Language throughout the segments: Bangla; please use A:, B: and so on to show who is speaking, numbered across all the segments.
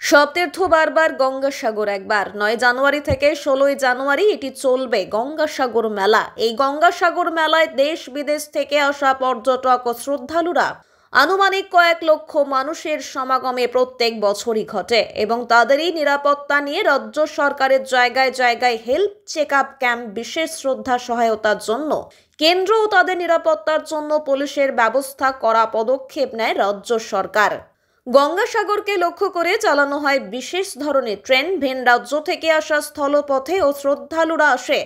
A: সব তীর্থ বারবার গঙ্গাসাগর একবার। ৯ জানুয়ারি থেকে ১৬ জানুয়ারি এটি চলবে গঙ্গাসাগর মেলা। এই গঙ্গাসাগর মেলায় দেশ বিদেশ থেকে আসা পর্যটক ও শ্রদ্ধালুরা আনুমানিক কয়েক লক্ষ মানুষের সমাগমে প্রত্যেক বছরই ঘটে এবং তাদেরই নিরাপত্তা নিয়ে রাজ্য সরকারের জায়গায় জায়গায় হেলথ চেক আপ ক্যাম্প, বিশেষ শ্রদ্ধা সহায়তার জন্য কেন্দ্র ও তাদের নিরাপত্তার জন্য পুলিশের ব্যবস্থা করা পদক্ষেপ নেয় রাজ্য সরকার। গঙ্গাসাগরকে লক্ষ্য করে চালানো হয় বিশেষ ধরনের ট্রেন। ভিন রাজ্য থেকে আসা স্থলপথে ও শ্রদ্ধালুরা আসে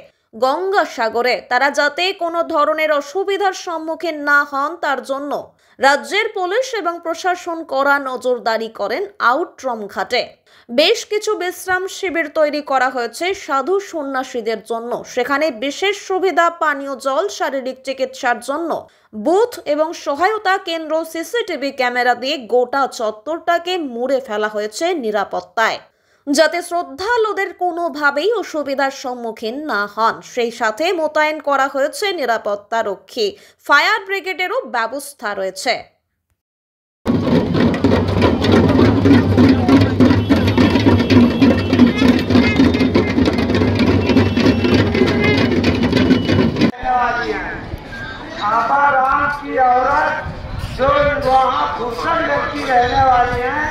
A: গঙ্গাসাগরে, তারা যাতে কোনো ধরনের অসুবিধার সম্মুখীন না হন তার জন্য রাজ্যের পুলিশ এবং প্রশাসন কড়া নজরদারি করেন। আউটরম ঘাটে বেশ কিছু বিশ্রাম শিবির তৈরি করা হয়েছে সাধু সন্ন্যাসীদের জন্য। সেখানে বিশেষ সুবিধা, পানীয় জল, শারীরিক চিকিৎসার জন্য বুথ এবং সহায়তা কেন্দ্র, সিসিটিভি ক্যামেরা দিয়ে গোটা চত্বরটাকে মুড়ে ফেলা হয়েছে নিরাপত্তায়, যাতে শ্রদ্ধালুদের কোনোভাবেই অসুবিধার সম্মুখীন না হন। সেই সাথে মোতায়েন করা হয়েছে নিরাপত্তা রক্ষী, ফায়ার ব্রিগেডেরও ব্যবস্থা রয়েছে।
B: आबाद की औरत जो वहाँ खूबसूरत लड़की रहने वाली हैं